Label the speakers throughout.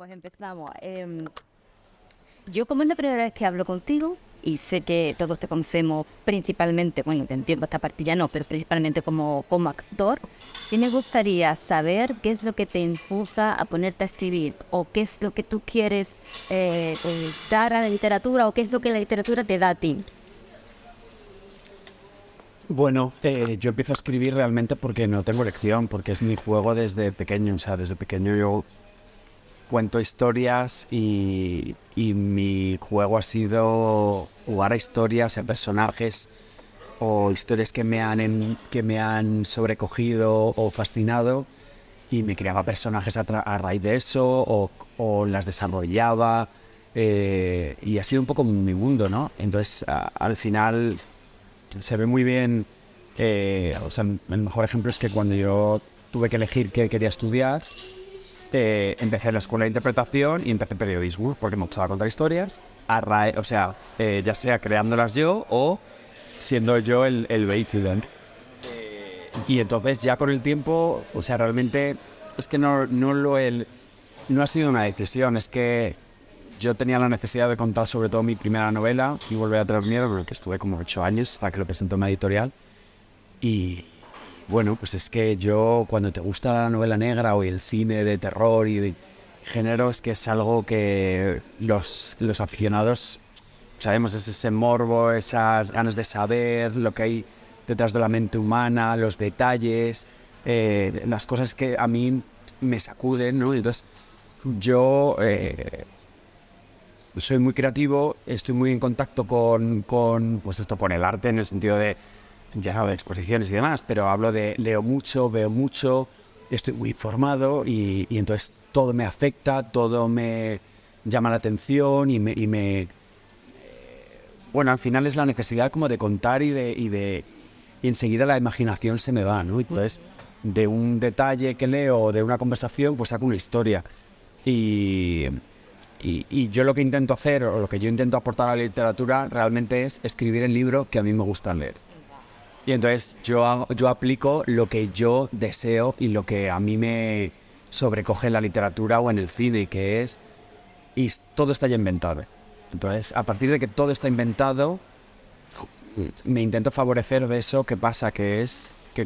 Speaker 1: Pues empezamos. Yo como es la primera vez que hablo contigo y sé que todos te conocemos principalmente, bueno, te entiendo esta parte ya no, pero principalmente como actor, sí me gustaría saber qué es lo que te impulsa a ponerte a escribir o qué es lo que tú quieres dar a la literatura o qué es lo que la literatura te da a ti.
Speaker 2: Bueno, yo empiezo a escribir realmente porque no tengo elección, porque es mi juego desde pequeño. O sea, desde pequeño yo cuento historias y mi juego ha sido jugar a historias, a personajes o historias que me han sobrecogido o fascinado y me creaba personajes a raíz de eso o las desarrollaba y ha sido un poco mi mundo, ¿no? Entonces, al final se ve muy bien, o sea, el mejor ejemplo es que cuando yo tuve que elegir qué quería estudiar, empecé en la escuela de interpretación y empecé periodismo, porque me gustaba contar historias, o sea, ya sea creándolas yo o siendo yo el vehículo. Y entonces ya con el tiempo, o sea, realmente es que no ha sido una decisión, es que yo tenía la necesidad de contar sobre todo mi primera novela, Y volver a tener miedo, con el que estuve como 8 años hasta que lo presentó en una editorial. Y bueno, pues es que yo, cuando te gusta la novela negra o el cine de terror y de género, es que es algo que los aficionados sabemos, es ese morbo, esas ganas de saber lo que hay detrás de la mente humana, los detalles, las cosas que a mí me sacuden, ¿no? Entonces, yo soy muy creativo, estoy muy en contacto pues esto, con el arte en el sentido de, ya no de exposiciones y demás, pero hablo de leo mucho, veo mucho, estoy muy informado y entonces todo me afecta, todo me llama la atención bueno, al final es la necesidad como de contar y enseguida la imaginación se me va, ¿no? Entonces, de un detalle que leo o de una conversación, pues saco una historia. Y, y yo lo que intento hacer, o lo que yo intento aportar a la literatura, realmente es escribir el libro que a mí me gusta leer. Y entonces yo aplico lo que yo deseo y lo que a mí me sobrecoge en la literatura o en el cine, que es... Y todo está ya inventado. Entonces, a partir de que todo está inventado, me intento favorecer de eso que pasa, que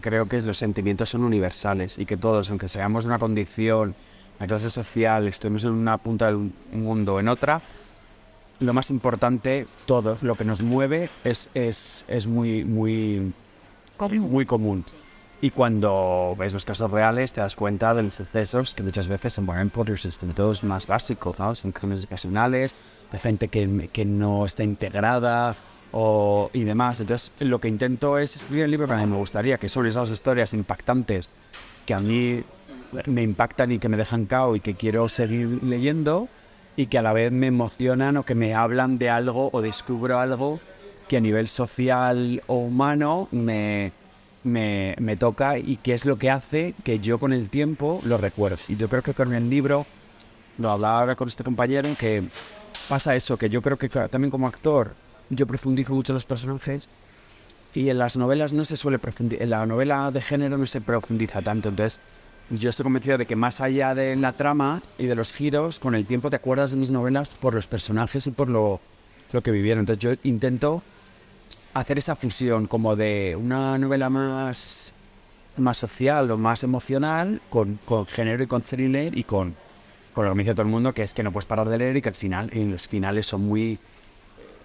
Speaker 2: creo que los sentimientos son universales y que todos, aunque seamos de una condición, una clase social, estemos en una punta del mundo o en otra, lo más importante, todo lo que nos mueve es muy común. Y cuando ves los casos reales te das cuenta de los excesos que muchas veces se mueven por los instintos más básicos, ¿no? Son crímenes ocasionales, de gente que no está integrada y demás. Entonces lo que intento es escribir el libro que a mí me gustaría, que son esas historias impactantes que a mí me impactan y que me dejan cao y que quiero seguir leyendo y que a la vez me emocionan o que me hablan de algo o descubro algo que a nivel social o humano me toca y que es lo que hace que yo con el tiempo lo recuerde. Y yo creo que con el libro, lo hablaba ahora con este compañero, que pasa eso, que yo creo que claro, también como actor yo profundizo mucho en los personajes y en las novelas no se suele profundizar, en la novela de género no se profundiza tanto, entonces yo estoy convencido de que más allá de la trama y de los giros, con el tiempo te acuerdas de mis novelas por los personajes y por lo que vivieron. Entonces yo intento hacer esa fusión como de una novela más social o más emocional con género y con thriller y con lo que me dice todo el mundo, que es que no puedes parar de leer y que al final, y los finales son muy...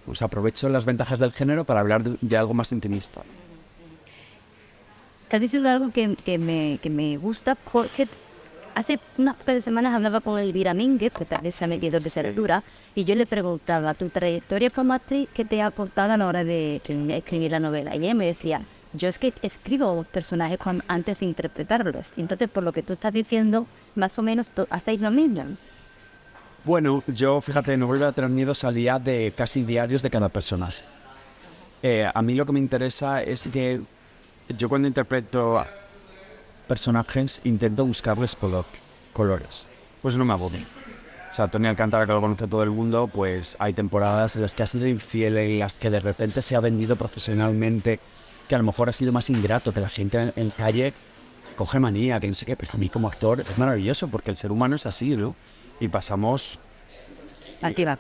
Speaker 2: Pues aprovecho las ventajas del género para hablar de algo más intimista.
Speaker 1: Estás diciendo algo que me gusta porque hace unas pocas semanas hablaba con Elvira Mínguez, que también se ha metido de literatura, y yo le preguntaba, tu trayectoria como actriz, ¿qué te ha aportado a la hora de escribir la novela? Y ella me decía, yo es que escribo personajes antes de interpretarlos. Y entonces, por lo que tú estás diciendo, más o menos hacéis lo mismo.
Speaker 2: Bueno, yo, fíjate, en No Volver a Tener Miedo salía de casi diarios de cada personaje. A mí lo que me interesa es que yo cuando interpreto personajes intento buscarles colores. Pues no me aburro. O sea, Tony Alcántara, que lo conoce todo el mundo, pues hay temporadas en las que ha sido infiel, en las que de repente se ha vendido profesionalmente, que a lo mejor ha sido más ingrato, que la gente en calle coge manía, que no sé qué, pero a mí como actor es maravilloso porque el ser humano es así, ¿no? y pasamos
Speaker 1: Activa.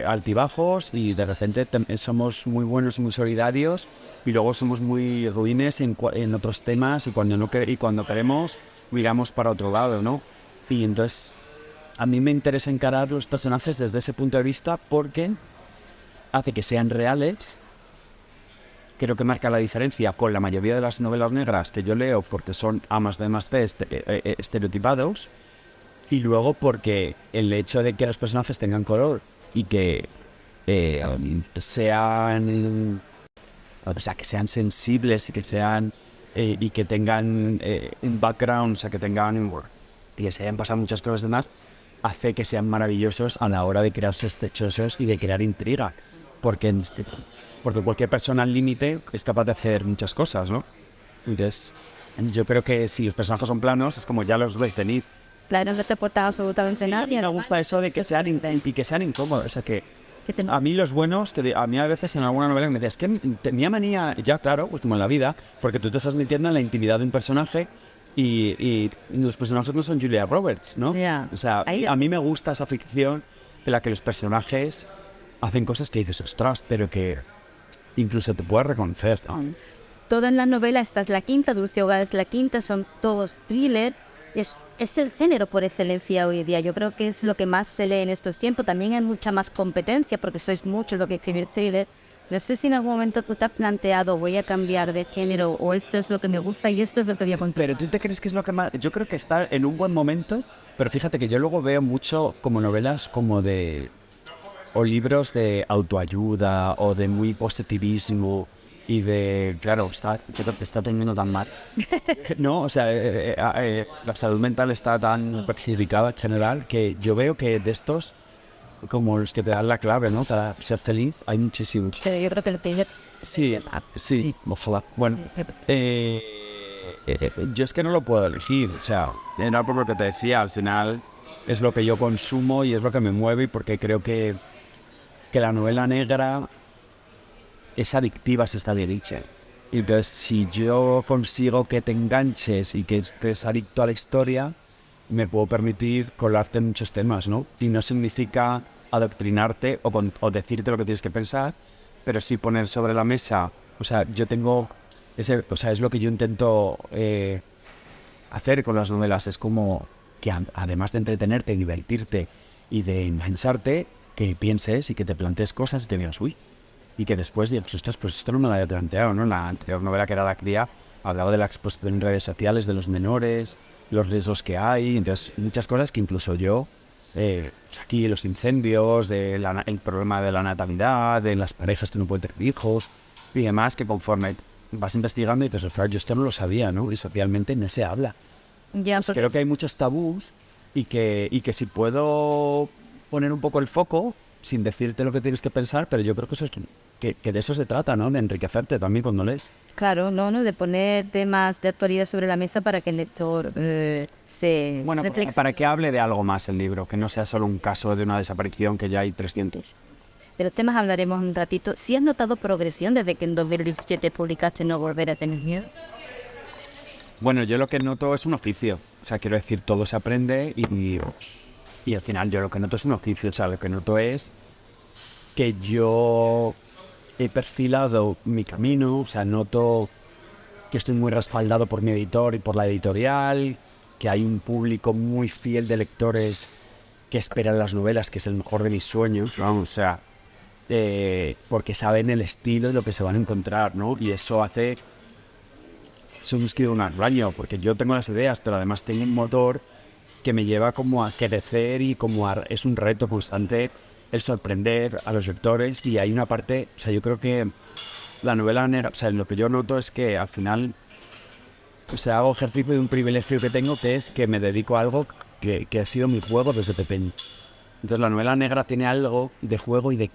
Speaker 2: altibajos y de repente somos muy buenos y muy solidarios y luego somos muy ruines en otros temas y cuando queremos miramos para otro lado, ¿no? Y entonces a mí me interesa encarar los personajes desde ese punto de vista porque hace que sean reales. Creo que marca la diferencia con la mayoría de las novelas negras que yo leo porque son A más B más C estereotipados. Y luego porque el hecho de que los personajes tengan color y que sean, o sea, que sean sensibles y que sean y que tengan un background, o sea, que tengan y que se hayan pasado muchas cosas demás, hace que sean maravillosos a la hora de crear sospechosos y de crear intriga. Porque cualquier persona al límite es capaz de hacer muchas cosas, ¿no? Entonces, yo creo que si los personajes son planos, es como ya los veis venir.
Speaker 1: Claro, no te aporta absolutamente nada.
Speaker 2: Me gusta eso de que sean y que sean incómodos. O sea, que a mí los buenos, a mí a veces en alguna novela me decías, es que tenía manía, ya claro, pues como en la vida, porque tú te estás metiendo en la intimidad de un personaje y los personajes no son Julia Roberts, ¿no?
Speaker 1: Yeah.
Speaker 2: O sea, a mí me gusta esa ficción en la que los personajes hacen cosas que dices, ostras, pero que incluso te puedes reconocer, ¿no?
Speaker 1: Todas las novelas, esta es la quinta, Dulce Hogar es la quinta, son todos thriller. Es el género por excelencia hoy día. Yo creo que es lo que más se lee en estos tiempos. También hay mucha más competencia porque sois muchos lo que escribir thriller. No sé si en algún momento tú te has planteado voy a cambiar de género o esto es lo que me gusta y esto es lo que voy a contar.
Speaker 2: Pero ¿tú te crees que es lo que más...? Yo creo que está en un buen momento, pero fíjate que yo luego veo mucho como novelas como de... o libros de autoayuda o de muy positivismo y de... Claro, está teniendo tan mal. No, o sea, la salud mental está tan perjudicada en general que yo veo que de estos, como los que te dan la clave, ¿no? Para ser feliz, hay muchísimos.
Speaker 1: Pero yo creo que el thriller...
Speaker 2: Sí, ojalá. Bueno, yo es que no lo puedo elegir, o sea, era por lo que te decía, al final es lo que yo consumo y es lo que me mueve y porque creo que la novela negra es adictiva, se está bien dicho. Y entonces, si yo consigo que te enganches y que estés adicto a la historia, me puedo permitir colarte en muchos temas, ¿no? Y no significa adoctrinarte o decirte lo que tienes que pensar, pero sí poner sobre la mesa. O sea, yo tengo o sea, es lo que yo intento hacer con las novelas. Es como que además de entretenerte, divertirte y de engancharte, que pienses y que te plantees cosas y te digas, uy, y que después digas, ostras, pues esto no me lo había planteado, ¿no? La anterior novela, que era La cría, hablaba de la exposición en redes sociales de los menores, los riesgos que hay, entonces muchas cosas que incluso yo, pues aquí los incendios, el problema de la natalidad, de las parejas que no pueden tener hijos y demás, que conforme vas investigando y dices, ostras, yo esto no lo sabía, ¿no? Y socialmente no se habla.
Speaker 1: Ya,
Speaker 2: Pues creo que hay muchos tabús y que si puedo poner un poco el foco, sin decirte lo que tienes que pensar, pero yo creo que eso es que de eso se trata, ¿no? De enriquecerte también cuando lees.
Speaker 1: Claro, no, de poner temas de actualidad sobre la mesa para que el lector se
Speaker 2: Bueno,
Speaker 1: reflexione.
Speaker 2: para que hable de algo más el libro, que no sea solo un caso de una desaparición que ya hay 300.
Speaker 1: De los temas hablaremos un ratito. ¿Sí has notado progresión desde que en 2017 publicaste No volver a tener miedo?
Speaker 2: Bueno, yo lo que noto es un oficio. O sea, quiero decir, todo se aprende y al final yo lo que noto es un oficio. O sea, lo que noto es que yo he perfilado mi camino. O sea, noto que estoy muy respaldado por mi editor y por la editorial, que hay un público muy fiel de lectores que esperan las novelas, que es el mejor de mis sueños, vamos, o sea, porque saben el estilo y lo que se van a encontrar, ¿no? Y eso hace... Eso me escribe un araño, porque yo tengo las ideas, pero además tengo un motor que me lleva como a crecer y como es un reto constante el sorprender a los lectores. Y hay una parte, o sea, yo creo que la novela negra, o sea, lo que yo noto es que al final, o sea, hago ejercicio de un privilegio que tengo, que es que me dedico a algo que ha sido mi juego desde pequeño. Entonces la novela negra tiene algo de juego y de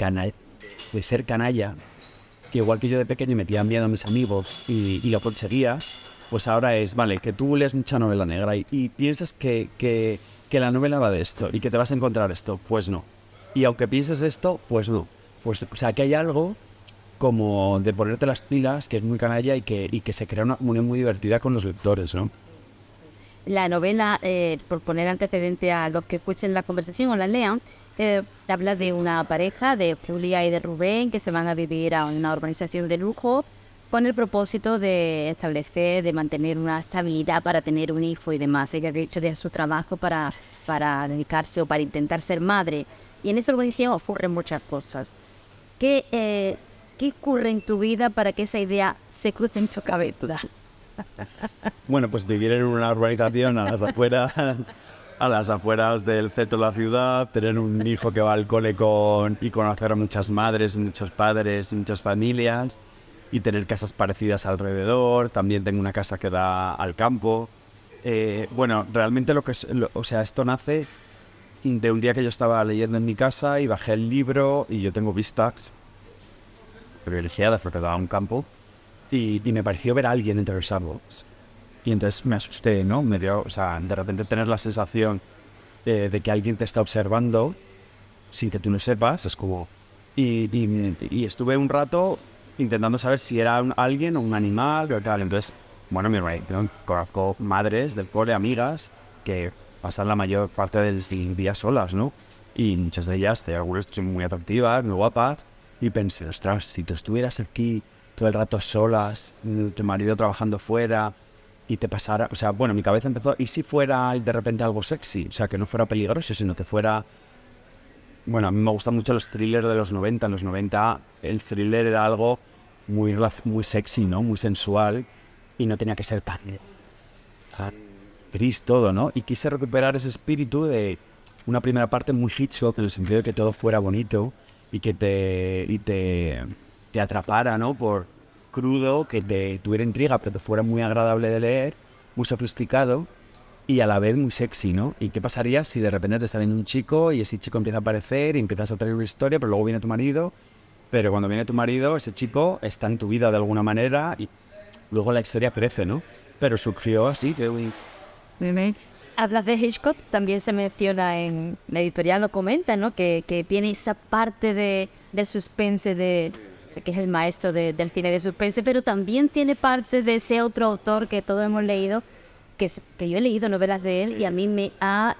Speaker 2: ser canalla, que igual que yo de pequeño metía miedo a mis amigos y lo conseguía, pues ahora es, vale, que tú lees mucha novela negra y piensas que la novela va de esto y que te vas a encontrar esto, pues no. Y aunque pienses esto, pues no. Pues, o sea, que hay algo como de ponerte las pilas, que es muy canalla y que se crea una comunión muy divertida con los lectores, ¿no?
Speaker 1: la novela, por poner antecedente a los que escuchen la conversación o la lean, habla de una pareja, de Julia y de Rubén, que se van a vivir a una urbanización de lujo con el propósito de establecer, de mantener una estabilidad para tener un hijo y demás. Ella, de hecho, deja su trabajo para dedicarse o para intentar ser madre. Y en esa urbanización ocurren muchas cosas. ¿Qué ocurre en tu vida para que esa idea se cruce en tu cabeza?
Speaker 3: Bueno, pues vivir en una urbanización a las afueras del centro de la ciudad, tener un hijo que va al cole y conocer a muchas madres, muchos padres, muchas familias, y tener casas parecidas alrededor. También tengo una casa que da al campo. Bueno, realmente esto nace de un día que yo estaba leyendo en mi casa y bajé el libro y yo tengo vistas privilegiadas porque daba un campo y me pareció ver a alguien entre los árboles. Y entonces me asusté, ¿no? De repente tener la sensación de que alguien te está observando sin que tú lo sepas, es como... Y estuve un rato intentando saber si era alguien o un animal o tal. Entonces, bueno, conozco madres del cole, amigas, que pasan la mayor parte del día solas, ¿no? Y muchas de ellas, algunas son muy atractivas, muy guapas. Y pensé, ostras, si tú estuvieras aquí todo el rato solas, tu marido trabajando fuera y te pasara... O sea, bueno, mi cabeza empezó, ¿y si fuera de repente algo sexy? O sea, que no fuera peligroso, sino que fuera... Bueno, a mí me gustan mucho los thrillers de los 90. En los 90 el thriller era algo muy sexy, ¿no? Muy sensual y no tenía que ser tan gris todo, ¿no? Y quise recuperar ese espíritu de una primera parte muy Hitchcock, en el sentido de que todo fuera bonito y que te atrapara, ¿no? Por crudo, que te tuviera intriga, pero te fuera muy agradable de leer, muy sofisticado y a la vez muy sexy, ¿no? ¿Y qué pasaría si de repente te está viendo un chico y ese chico empieza a aparecer y empiezas a tener una historia, pero luego viene tu marido, pero cuando viene tu marido, ese chico está en tu vida de alguna manera y luego la historia crece, ¿no? Pero surgió así, que...
Speaker 1: Hablas de Hitchcock, también se menciona en la editorial, lo comenta, ¿no? Que tiene esa parte del suspense, de que es el maestro del cine de suspense, pero también tiene partes de ese otro autor que todos hemos leído, que yo he leído novelas de él y a mí me ha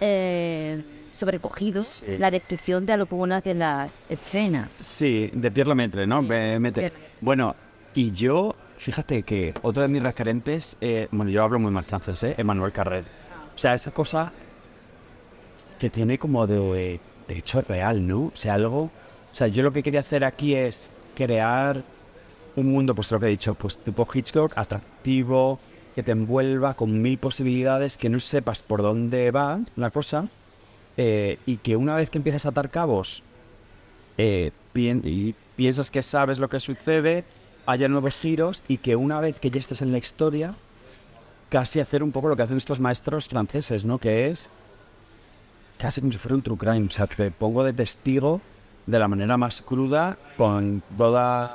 Speaker 1: sobrecogido la descripción de algunas de las escenas.
Speaker 3: Sí, de Pierre Lemaitre, ¿no? Bueno, y yo, fíjate que otro de mis referentes, bueno, yo hablo muy mal francés, Emmanuel Carrère. O sea, esa cosa que tiene como de hecho real, ¿no? O sea, algo... O sea, yo lo que quería hacer aquí es crear un mundo, pues lo que he dicho, pues tipo Hitchcock, atractivo, que te envuelva con 1000 posibilidades, que no sepas por dónde va la cosa, y que una vez que empiezas a atar cabos y piensas que sabes lo que sucede, haya nuevos giros, y que una vez que ya estés en la historia, casi hacer un poco lo que hacen estos maestros franceses, ¿no? Que es casi como si fuera un true crime. O sea, te pongo de testigo de la manera más cruda, con todos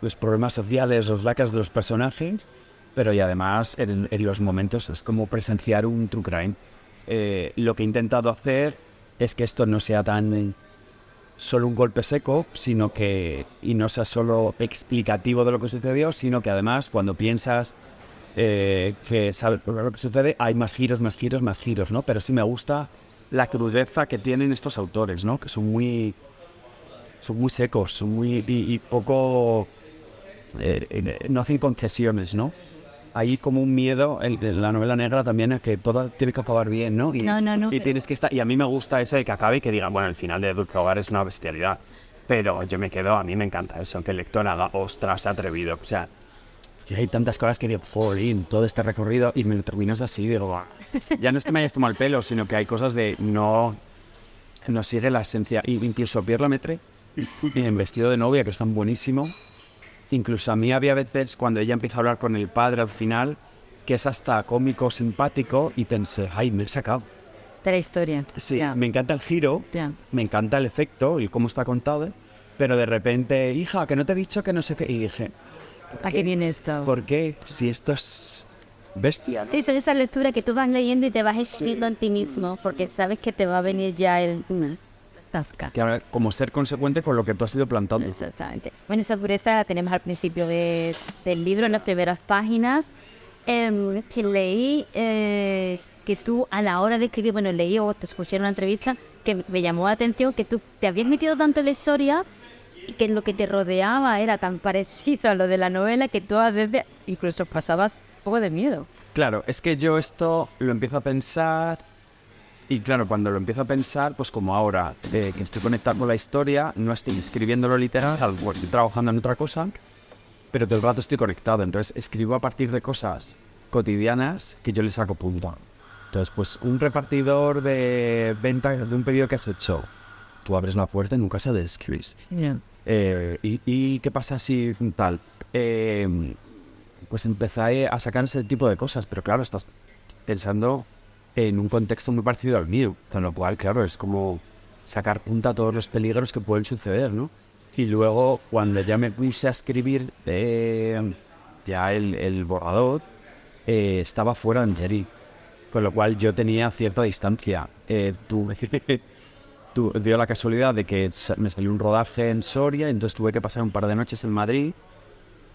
Speaker 3: los problemas sociales, los lacras de los personajes, pero y además en los momentos es como presenciar un true crime. Lo que he intentado hacer es que esto no sea tan solo un golpe seco, sino que, y no sea solo explicativo de lo que sucedió, sino que además cuando piensas que sabes lo que sucede, hay más giros, ¿no? Pero sí me gusta la crudeza que tienen estos autores, ¿no? Que son muy secos, son muy y poco no hacen concesiones, ¿no? Hay como un miedo en la novela negra también a que todo tiene que acabar bien, ¿no?
Speaker 1: No.
Speaker 3: Y tienes que estar, y a mí me gusta eso de que acabe y que digan, bueno, el final de Dulce Hogar es una bestialidad, pero a mí me encanta eso, que el lector haga, ostras, atrevido, o sea, y hay tantas cosas que digo, jolín, todo este recorrido, y me lo terminas así, digo, bah. Ya no es que me hayas tomado el pelo, sino que hay cosas de no sigue la esencia. Y incluso Pierre Lemaitre, en Vestido de novia, que es tan buenísimo. Incluso a mí había veces cuando ella empieza a hablar con el padre al final, que es hasta cómico, simpático, y pensé, ay, me he sacado.
Speaker 1: De la historia.
Speaker 3: Sí,
Speaker 1: Yeah.
Speaker 3: Me encanta el giro, me encanta el efecto y cómo está contado, pero de repente, hija, que no te he dicho que no sé qué, y dije...
Speaker 1: ¿A qué viene esto?
Speaker 3: ¿Por qué? Si esto es bestia, ¿no?
Speaker 1: Sí, son esas lecturas que tú vas leyendo y te vas escribiendo en ti mismo, porque sabes que te va a venir ya el tasca.
Speaker 3: Que ahora, como ser consecuente con lo que tú has ido plantando.
Speaker 1: Exactamente. Bueno, esa pureza la tenemos al principio del libro, en las primeras páginas. Que leí que tú a la hora de escribir, bueno, leí o te escuché en una entrevista que me llamó la atención que tú te habías metido tanto en la historia y que lo que te rodeaba era tan parecido a lo de la novela que tú a veces incluso pasabas un poco de miedo.
Speaker 2: Claro, es que yo esto lo empiezo a pensar y claro, cuando lo empiezo a pensar, pues como ahora que estoy conectado con la historia, no estoy escribiéndolo literal, estoy trabajando en otra cosa, pero todo el rato estoy conectado, entonces escribo a partir de cosas cotidianas que yo le saco punta. Entonces, pues un repartidor de venta de un pedido que has hecho, tú abres la puerta y nunca se le escribís. ¿Y qué pasa si tal? Pues empecé a sacar ese tipo de cosas, pero claro, estás pensando en un contexto muy parecido al mío, con lo cual, claro, es como sacar punta a todos los peligros que pueden suceder, ¿no? Y luego, cuando ya me puse a escribir ya el borrador, estaba fuera de Madrid, con lo cual yo tenía cierta distancia. Dio la casualidad de que me salió un rodaje en Soria, entonces tuve que pasar un par de noches en Madrid,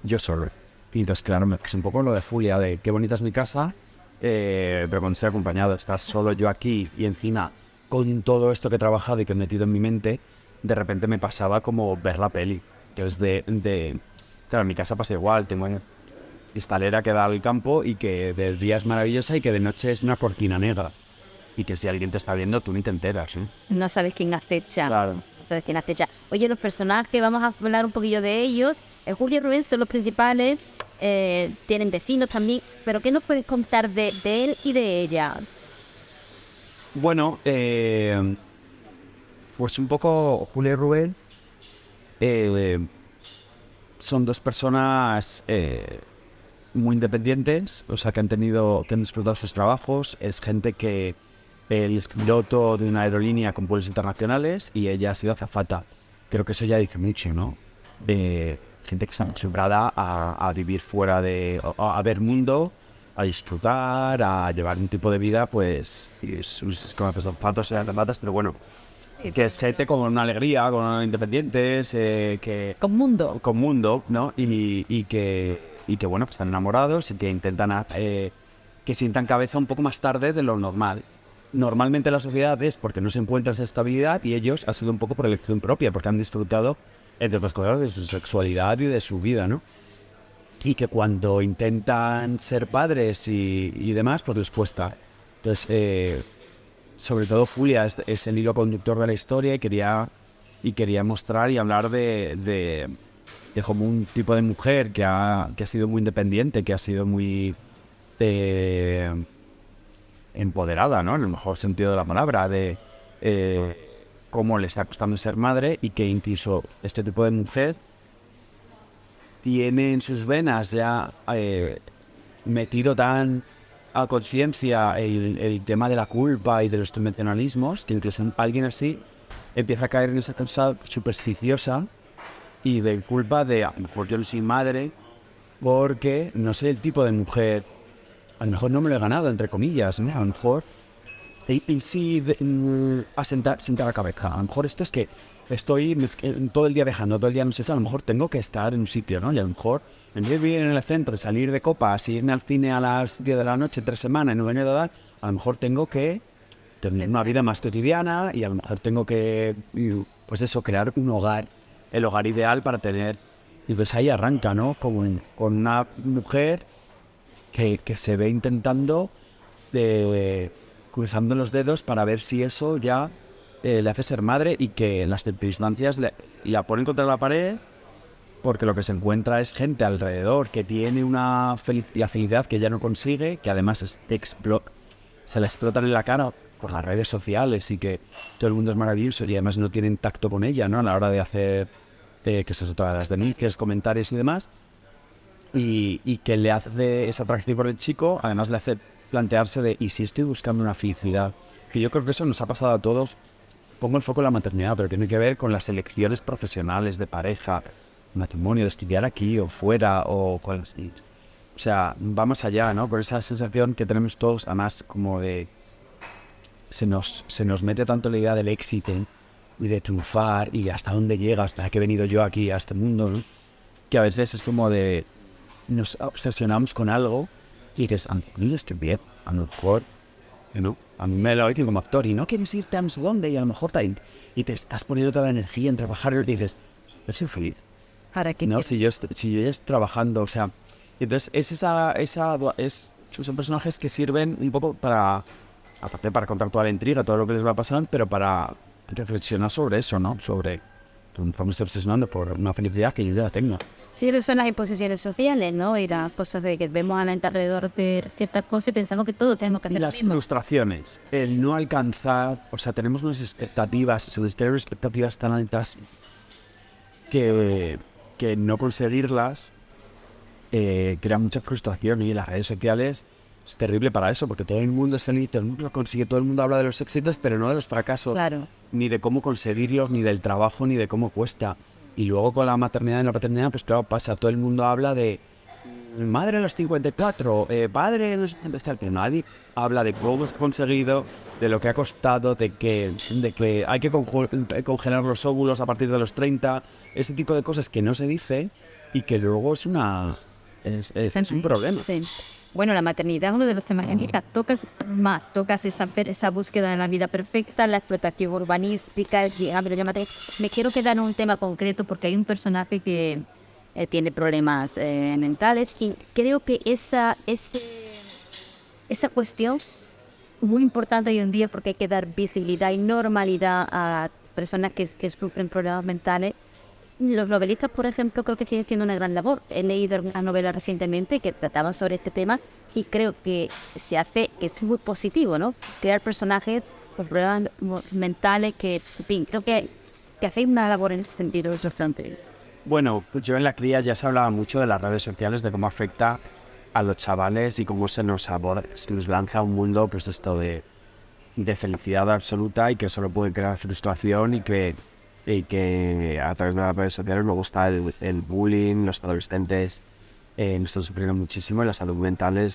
Speaker 2: yo solo. Y entonces, claro, me pasé un poco lo de Julia, de qué bonita es mi casa, pero cuando estoy acompañado, estar solo yo aquí y encima con todo esto que he trabajado y que he metido en mi mente, de repente me pasaba como ver la peli. Entonces, claro, en mi casa pasa igual, tengo una cristalera que da al campo y que de día es maravillosa y que de noche es una cortina negra. Y que si alguien te está viendo, tú ni te enteras, ¿eh?
Speaker 1: No sabes quién acecha.
Speaker 2: Claro.
Speaker 1: No sabes quién acecha. Oye, los personajes, vamos a hablar un poquillo de ellos. Julio y Rubén son los principales. Tienen vecinos también. Pero ¿qué nos puedes contar de él y de ella?
Speaker 2: Bueno, pues un poco Julia y Rubén son dos personas muy independientes, o sea, que han disfrutado sus trabajos. Es gente que él es piloto de una aerolínea con vuelos internacionales y ella ha sido azafata. Creo que eso ya dice mucho, ¿no? Gente que está acostumbrada a vivir fuera a ver mundo, a disfrutar, a llevar un tipo de vida, pues, es como zapatos y zapatas, pero bueno, que es gente con una alegría, con independientes,
Speaker 1: Con mundo.
Speaker 2: ¿no? Y que bueno, que están enamorados y que intentan que sientan cabeza un poco más tarde de lo normal. Normalmente la sociedad es porque no se encuentra esa estabilidad y ellos ha sido un poco por elección propia, porque han disfrutado, entre otras cosas, de su sexualidad y de su vida, ¿no? Y que cuando intentan ser padres y demás, pues les cuesta. Entonces, sobre todo Julia es el hilo conductor de la historia y quería mostrar y hablar de como un tipo de mujer que ha sido muy independiente, que ha sido muy empoderada, ¿no? En el mejor sentido de la palabra, de cómo le está costando ser madre y que incluso este tipo de mujer tiene en sus venas ya metido tan a conciencia el tema de la culpa y de los convencionalismos, que incluso alguien así empieza a caer en esa cosa supersticiosa y de culpa de, a lo mejor yo no soy madre porque no soy el tipo de mujer, a lo mejor no me lo he ganado, entre comillas, ¿no? A lo mejor y sí sentar la cabeza, a lo mejor esto es que estoy todo el día viajando, todo el día no sé, a lo mejor tengo que estar en un sitio, ¿no? Y a lo mejor en vez de vivir en el centro, salir de copas, irme al cine a las 10 de la noche, 3 semanas, no venir a dar, a lo mejor tengo que tener una vida más cotidiana y a lo mejor tengo que, pues eso, crear un hogar, el hogar ideal para tener. Y pues ahí arranca, ¿no? Con una mujer que se ve intentando, cruzando los dedos para ver si eso ya le hace ser madre y que en las circunstancias la ponen contra la pared porque lo que se encuentra es gente alrededor que tiene una felicidad que ella no consigue, que además se la explotan en la cara por las redes sociales y que todo el mundo es maravilloso y además no tienen tacto con ella, ¿no? A la hora de hacer que eso, todas las denuncias, comentarios y demás, y que le hace esa atracción por el chico, además le hace plantearse de, ¿y si estoy buscando una felicidad? Que yo creo que eso nos ha pasado a todos. Pongo el foco en la maternidad, pero tiene que ver con las elecciones profesionales de pareja, matrimonio, de estudiar aquí o fuera, o sea, va más allá, ¿no? Por esa sensación que tenemos todos, además, como de se nos mete tanto la idea del éxito y de triunfar y hasta dónde llegas, para qué he venido yo aquí a este mundo, ¿no? Que a veces es como de nos obsesionamos con algo
Speaker 3: Y dices, a lo mejor estoy bien, a lo mejor, ¿no? A mí me lo dicen como actor y no quieres irte a no sé dónde y a lo mejor y te estás poniendo toda la energía en trabajar y dices, yo soy feliz.
Speaker 1: ¿Para qué?
Speaker 3: No, si yo ya estoy trabajando, o sea, entonces son personajes que sirven un poco para, aparte para contar toda la intriga, todo lo que les va a pasar, pero para reflexionar sobre eso, ¿no? Sobre, me estoy obsesionando por una felicidad que yo ya la tengo.
Speaker 1: Sí, esas son las imposiciones sociales, ¿no? Y las cosas de que vemos a la gente alrededor de ciertas cosas y pensamos que todos tenemos que
Speaker 3: Y
Speaker 1: hacer lo
Speaker 3: las
Speaker 1: mismo.
Speaker 3: frustraciones, el no alcanzar, o sea, tenemos unas expectativas, se nos crean expectativas tan altas que no conseguirlas crea mucha frustración y las redes sociales es terrible para eso, porque todo el mundo es feliz, todo el mundo lo consigue, todo el mundo habla de los éxitos, pero no de los fracasos,
Speaker 1: Claro.
Speaker 3: ni de cómo conseguirlos, ni del trabajo, ni de cómo cuesta. Y luego con la maternidad y la paternidad, pues claro, pasa, todo el mundo habla de madre a los 54, padre de los 50, pero nadie habla de cómo es conseguido, de lo que ha costado, de que hay que congelar los óvulos a partir de los 30, ese tipo de cosas que no se dice y que luego es un problema.
Speaker 1: Sí. Bueno, la maternidad es uno de los temas que tocas esa búsqueda de la vida perfecta, la explotación urbanística, me quiero quedar en un tema concreto porque hay un personaje que tiene problemas mentales y creo que esa cuestión muy importante hoy en día porque hay que dar visibilidad y normalidad a personas que sufren problemas mentales. Los novelistas, por ejemplo, creo que siguen haciendo una gran labor. He leído algunas novelas recientemente que trataban sobre este tema y creo que que es muy positivo, ¿no? Crear personajes con problemas mentales que, en fin, creo que hacéis una labor en ese sentido bastante.
Speaker 2: Bueno, pues yo en la cría ya se hablaba mucho de las redes sociales, de cómo afecta a los chavales y cómo se nos lanza a un mundo, pues esto de felicidad absoluta y que solo puede crear frustración y que a través de las redes sociales luego está el bullying, los adolescentes no están sufriendo muchísimo y la salud mental en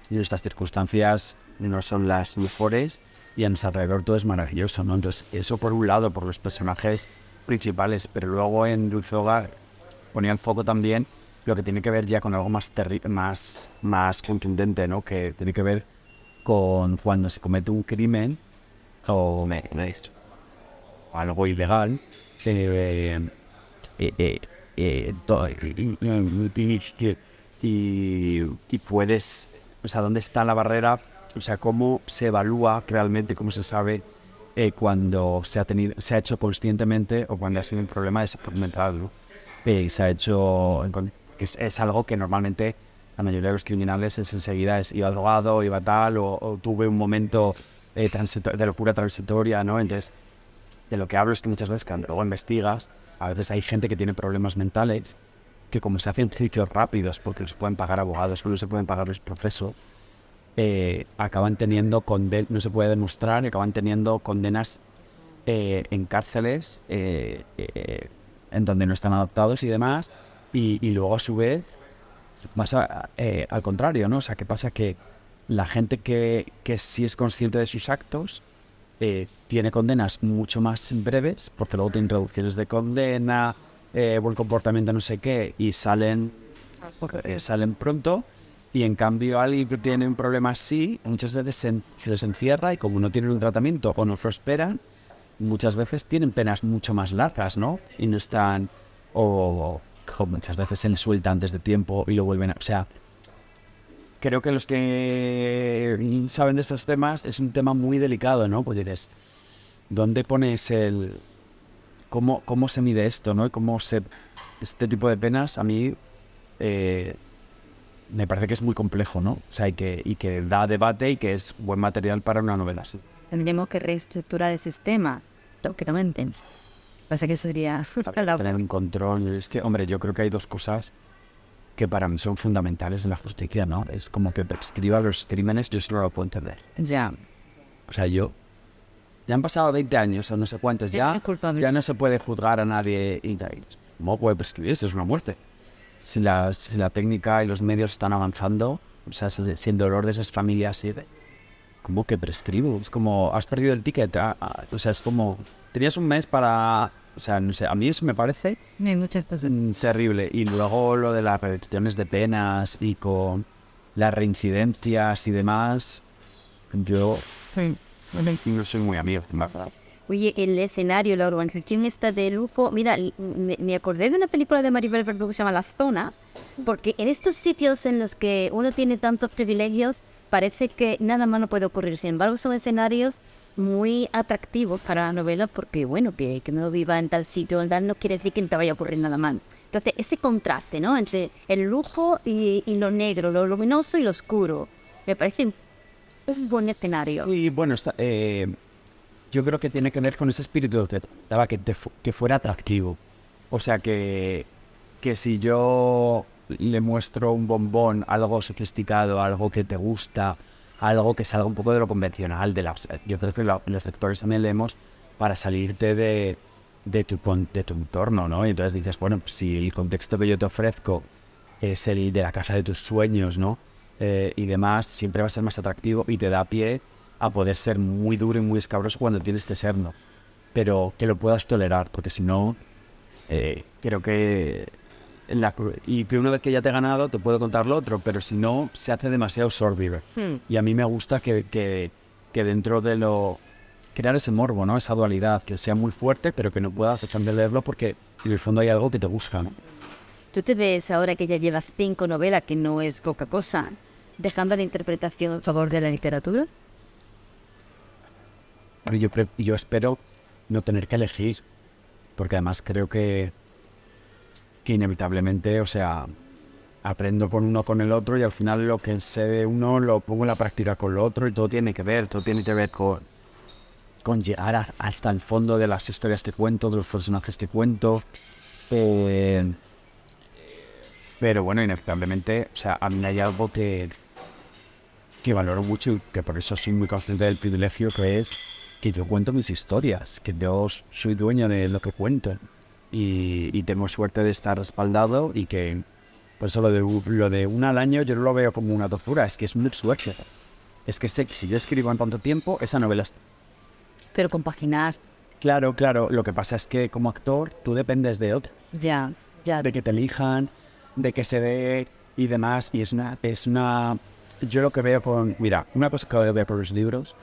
Speaker 2: estas circunstancias no son las mejores y a nuestro alrededor todo es maravilloso, ¿no? Entonces eso por un lado, por los personajes principales, pero luego en Dulce Hogar ponía el foco también lo que tiene que ver ya con algo más contundente, ¿no? Que tiene que ver con cuando se comete un crimen o algo ilegal y puedes, o sea, ¿dónde está la barrera? O sea, ¿cómo se evalúa realmente, cómo se sabe cuando se ha hecho conscientemente o cuando ha sido un problema de salud mental, ¿no? Se ha hecho, que es algo que normalmente la mayoría de los criminales es enseguida, iba drogado, iba tal, o tuve un momento de locura transitoria, ¿no? Entonces, de lo que hablo es que muchas veces cuando luego investigas, a veces hay gente que tiene problemas mentales que como se hacen juicios rápidos porque no se pueden pagar abogados, no se pueden pagar los procesos, acaban teniendo no se puede demostrar y acaban teniendo condenas en cárceles en donde no están adaptados y demás, y luego a su vez pasa al contrario, ¿no? O sea, que pasa que la gente que sí es consciente de sus actos tiene condenas mucho más breves, porque luego tienen reducciones de condena, buen comportamiento, no sé qué, y salen pronto. Y en cambio alguien que tiene un problema así, muchas veces se les encierra y como no tienen un tratamiento o no prosperan, muchas veces tienen penas mucho más largas, ¿no? Y no están, o muchas veces se les suelta antes de tiempo y lo vuelven a... O sea, creo que los que saben de estos temas es un tema muy delicado, ¿no? Pues dices, ¿dónde pones cómo se mide esto, ¿no? Este tipo de penas a mí me parece que es muy complejo, ¿no? O sea, y que da debate y que es buen material para una novela así.
Speaker 1: Tendríamos que reestructurar el sistema, lógicamente. Pasa que sería...
Speaker 2: Tener un control. Es que, hombre, yo creo que hay dos cosas que para mí son fundamentales en la justicia, ¿no? Es como que prescriba los crímenes, yo solo lo puedo entender.
Speaker 1: Ya.
Speaker 2: O sea, ya han pasado 20 años o no sé cuántos, ya no se puede juzgar a nadie. ¿Cómo puede prescribir? Eso es una muerte. Si la técnica y los medios están avanzando, o sea, si el dolor de esas familias sigue, ¿cómo que prescribo? Es como, has perdido el ticket, o sea, es como,
Speaker 3: tenías un mes para... O sea, no sé, a mí eso me parece
Speaker 1: Hay muchas cosas.
Speaker 3: terrible. Y luego lo de las reducciones de penas y con las reincidencias y demás, yo no soy muy amigo, en verdad.
Speaker 1: Oye, el escenario, la urbanización esta de lujo, mira, me acordé de una película de Maribel Verdú que se llama La Zona, porque en estos sitios en los que uno tiene tantos privilegios, parece que nada más no puede ocurrir. Sin embargo, son escenarios muy atractivos para la novela porque, bueno, que uno viva en tal sitio, en tal, no quiere decir que no te vaya a ocurrir nada mal. Entonces, ese contraste, ¿no? Entre el lujo y lo negro, lo luminoso y lo oscuro, me parece un buen escenario.
Speaker 3: Sí, bueno, yo creo que tiene que ver con ese espíritu que daba que fuera atractivo. O sea, que si yo le muestro un bombón, algo sofisticado, algo que te gusta, algo que salga un poco de lo convencional, yo creo que los lectores también leemos para salirte de tu entorno, ¿no? Y entonces dices, bueno, pues si el contexto que yo te ofrezco es el de la casa de tus sueños, ¿no? Y demás, siempre va a ser más atractivo y te da pie a poder ser muy duro y muy escabroso cuando tienes que serlo. Pero que lo puedas tolerar, porque si no, creo que... y que una vez que ya te he ganado, te puedo contar lo otro, pero si no, se hace demasiado sórdido. Y a mí me gusta que dentro de lo... crear ese morbo, ¿no? Esa dualidad, que sea muy fuerte, pero que no puedas dejar de leerlo porque en el fondo hay algo que te gusta, ¿no?
Speaker 1: ¿Tú te ves ahora que ya llevas 5 novelas, que no es poca cosa, dejando la interpretación a favor de la literatura?
Speaker 3: Pero yo espero no tener que elegir, porque además creo que inevitablemente, o sea, aprendo con uno con el otro y al final lo que sé de uno lo pongo en la práctica con lo otro y todo tiene que ver con llegar hasta el fondo de las historias que cuento, de los personajes que cuento. Pero bueno, inevitablemente, o sea, a mí hay algo que valoro mucho y que por eso soy muy consciente del privilegio, que es que yo cuento mis historias, que yo soy dueño de lo que cuento y tengo suerte de estar respaldado y que por eso lo de una al año yo no lo veo como una tortura, es que es una suerte. Es que sé que si yo escribo en tanto tiempo, esa novela está...
Speaker 1: Pero compaginar.
Speaker 3: Claro, lo que pasa es que como actor tú dependes de otro,
Speaker 1: Ya.
Speaker 3: de que te elijan, de que se dé y demás, y es una... Yo lo que veo mira, una cosa que veo por los libros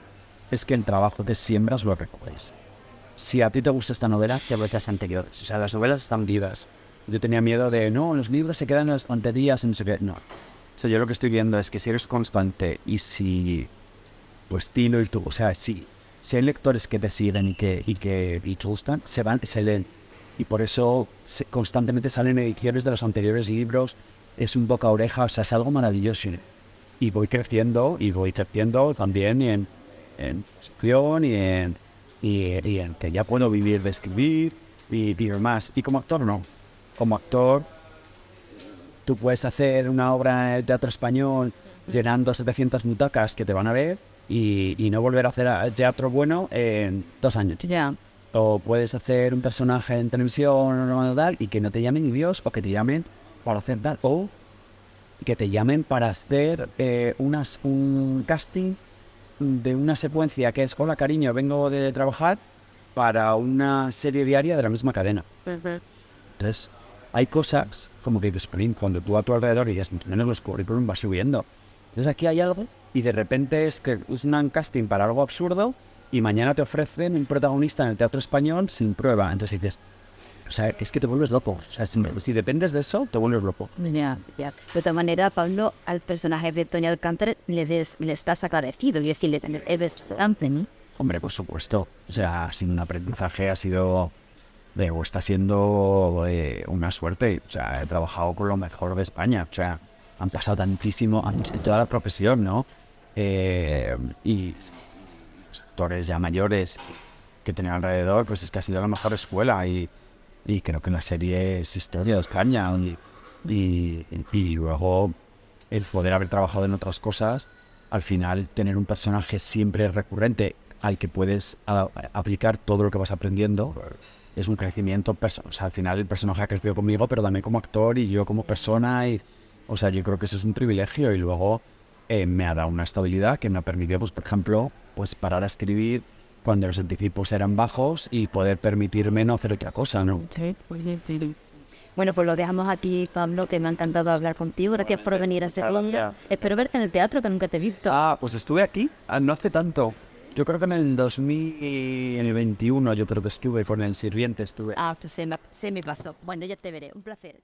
Speaker 3: es que el trabajo que siembras lo recoges. Si a ti te gusta esta novela, te vueltas anteriores. O sea, las novelas están vivas. Yo tenía miedo de, no, los libros se quedan en las estanterías, no sé qué. No. O sea, yo lo que estoy viendo es que si eres constante y si tu estilo y tu... O sea, si hay lectores que te siguen y te gustan, se leen. Y por eso constantemente salen ediciones de los anteriores libros. Es un boca a oreja, o sea, es algo maravilloso. Y voy creciendo también en posición y en que ya puedo vivir de escribir y demás. Y como actor no. Como actor tú puedes hacer una obra en el teatro español llenando 700 butacas que te van a ver y no volver a hacer teatro bueno en 2 años.
Speaker 1: Ya.
Speaker 3: O puedes hacer un personaje en televisión o tal y que no te llamen ni Dios, o que te llamen para hacer tal, o que te llamen para hacer un casting de una secuencia que es, hola cariño, vengo de trabajar para una serie diaria de la misma cadena. Entonces, hay cosas como que dices, cuando tú a tu alrededor y ya menos los currículum vas subiendo. Entonces aquí hay algo y de repente es que es un casting para algo absurdo y mañana te ofrecen un protagonista en el teatro español sin prueba. Entonces dices, o sea, es que te vuelves loco. O sea, si dependes de eso, te vuelves loco.
Speaker 1: Ya. De otra manera, Pablo, al personaje de Toña Alcántara le estás agradecido y decirle tener esperanza, ¿no?
Speaker 3: Hombre, por supuesto. O sea, ha sido un aprendizaje, o está siendo una suerte. O sea, he trabajado con lo mejor de España. O sea, han pasado tantísimo en toda la profesión, ¿no? Y los actores ya mayores que tenía alrededor, pues es que ha sido la mejor escuela y creo que la serie es historia de España y luego el poder haber trabajado en otras cosas, al final tener un personaje siempre recurrente al que puedes aplicar todo lo que vas aprendiendo es un crecimiento, o sea, al final el personaje ha crecido conmigo, pero también como actor y yo como persona, o sea, yo creo que eso es un privilegio y luego me ha dado una estabilidad que me ha permitido, pues por ejemplo, pues parar a escribir cuando los anticipos eran bajos y poder permitirme no hacer otra cosa, ¿no?
Speaker 1: Bueno, pues lo dejamos aquí, Pablo, que me ha encantado hablar contigo. Gracias por venir a Segovia. Espero verte en el teatro, que nunca te he visto.
Speaker 3: Ah, pues estuve aquí no hace tanto. Yo creo que en el 2021 yo creo que estuve con El Sirviente, estuve.
Speaker 1: Ah, pues se me pasó. Bueno, ya te veré. Un placer.